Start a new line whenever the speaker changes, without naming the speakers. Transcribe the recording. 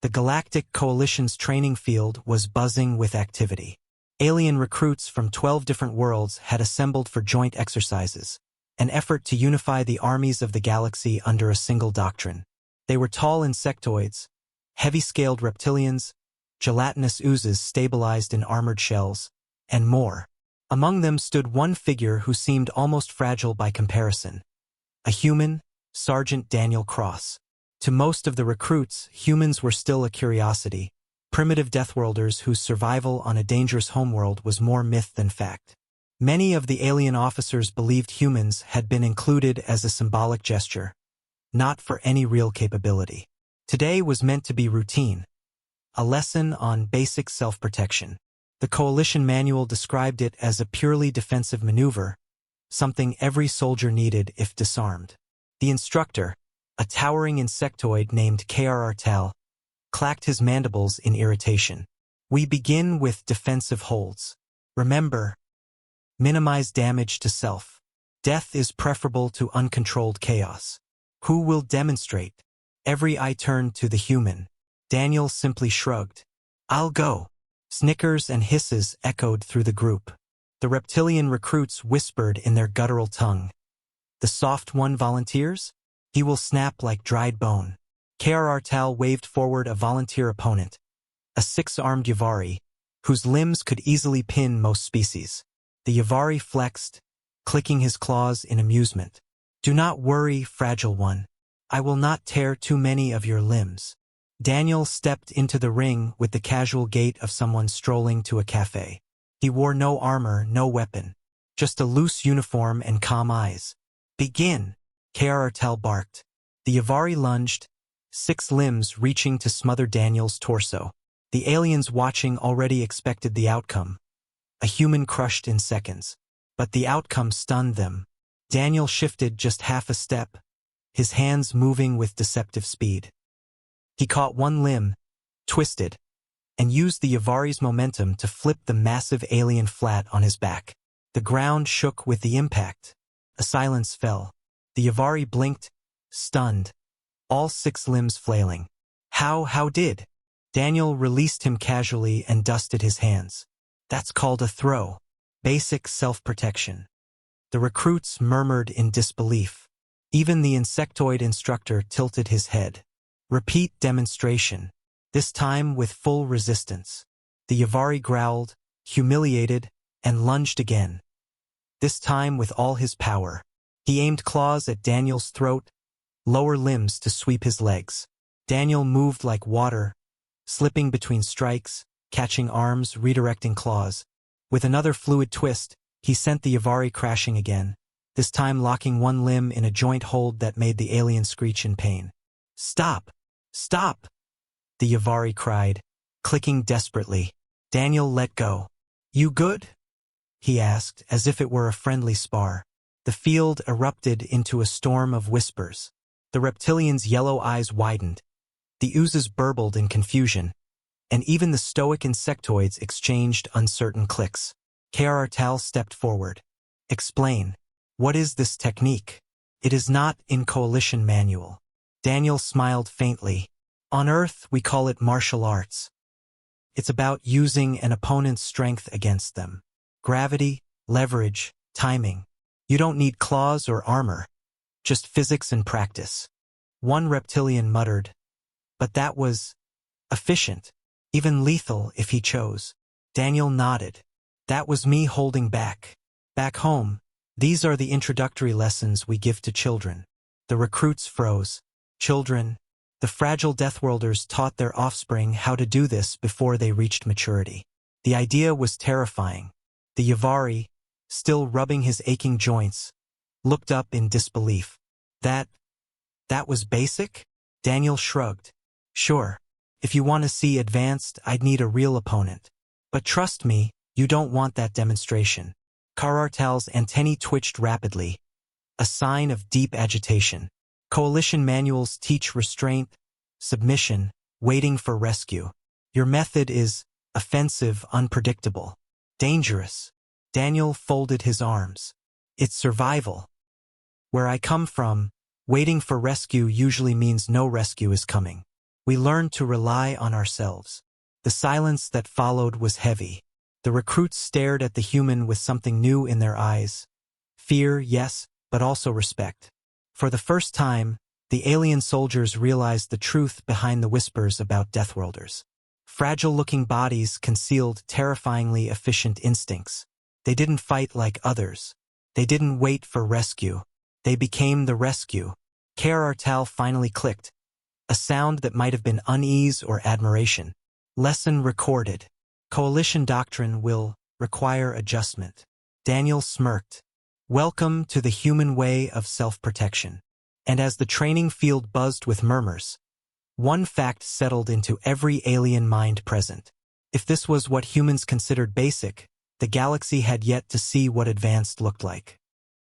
The Galactic Coalition's training field was buzzing with activity. Alien recruits from 12 different worlds had assembled for joint exercises, an effort to unify the armies of the galaxy under a single doctrine. They were tall insectoids, heavy-scaled reptilians, gelatinous oozes stabilized in armored shells, and more. Among them stood one figure who seemed almost fragile by comparison. A human, Sergeant Daniel Cross. To most of the recruits, humans were still a curiosity, primitive Deathworlders whose survival on a dangerous homeworld was more myth than fact. Many of the alien officers believed humans had been included as a symbolic gesture, not for any real capability. Today was meant to be routine, a lesson on basic self-protection. The Coalition manual described it as a purely defensive maneuver, something every soldier needed if disarmed. The instructor, a towering insectoid named Krrtal, clacked his mandibles in irritation. We begin with defensive holds. Remember, minimize damage to self. Death is preferable to uncontrolled chaos. Who will demonstrate? Every eye turned to the human. Daniel simply shrugged. I'll go. Snickers and hisses echoed through the group. The reptilian recruits whispered in their guttural tongue. The soft one volunteers? He will snap like dried bone. Krrtal waved forward a volunteer opponent, a 6-armed Yavari, whose limbs could easily pin most species. The Yavari flexed, clicking his claws in amusement. Do not worry, fragile one. I will not tear too many of your limbs. Daniel stepped into the ring with the casual gait of someone strolling to a cafe. He wore no armor, no weapon, just a loose uniform and calm eyes. Begin, Krrtal barked. The Yavari lunged, 6 limbs reaching to smother Daniel's torso. The aliens watching already expected the outcome. A human crushed in seconds. But the outcome stunned them. Daniel shifted just half a step, his hands moving with deceptive speed. He caught one limb, twisted, and used the Yavari's momentum to flip the massive alien flat on his back. The ground shook with the impact. A silence fell. The Yavari blinked, stunned, all 6 limbs flailing. How did? Daniel released him casually and dusted his hands. That's called a throw. Basic self-protection. The recruits murmured in disbelief. Even the insectoid instructor tilted his head. Repeat demonstration, this time with full resistance. The Yavari growled, humiliated, and lunged again. This time with all his power. He aimed claws at Daniel's throat, lower limbs to sweep his legs. Daniel moved like water, slipping between strikes, catching arms, redirecting claws. With another fluid twist, he sent the Yavari crashing again, this time locking one limb in a joint hold that made the alien screech in pain. Stop! Stop! The Yavari cried, clicking desperately. Daniel let go. You good? He asked, as if it were a friendly spar. The field erupted into a storm of whispers. The reptilian's yellow eyes widened. The oozes burbled in confusion, and even the stoic insectoids exchanged uncertain clicks. Krrtal stepped forward. Explain. What is this technique? It is not in Coalition manual. Daniel smiled faintly. On Earth, we call it martial arts. It's about using an opponent's strength against them. Gravity, leverage, timing. You don't need claws or armor, just physics and practice. One reptilian muttered, but that was efficient, even lethal if he chose. Daniel nodded. That was me holding back. Back home, these are the introductory lessons we give to children. The recruits froze. Children, the fragile Deathworlders taught their offspring how to do this before they reached maturity. The idea was terrifying. The Yavari, still rubbing his aching joints, looked up in disbelief. That was basic? Daniel shrugged. Sure. If you want to see advanced, I'd need a real opponent. But trust me, you don't want that demonstration. Krrtal's antennae twitched rapidly, a sign of deep agitation. Coalition manuals teach restraint, submission, waiting for rescue. Your method is offensive, unpredictable, dangerous. Daniel folded his arms. It's survival. Where I come from, waiting for rescue usually means no rescue is coming. We learned to rely on ourselves. The silence that followed was heavy. The recruits stared at the human with something new in their eyes. Fear, yes, but also respect. For the first time, the alien soldiers realized the truth behind the whispers about Deathworlders. Fragile-looking bodies concealed terrifyingly efficient instincts. They didn't fight like others. They didn't wait for rescue. They became the rescue. Artal finally clicked, a sound that might have been unease or admiration. Lesson recorded. Coalition doctrine will require adjustment. Daniel smirked. Welcome to the human way of self-protection. And as the training field buzzed with murmurs, one fact settled into every alien mind present. If this was what humans considered basic, the galaxy had yet to see what advanced looked like.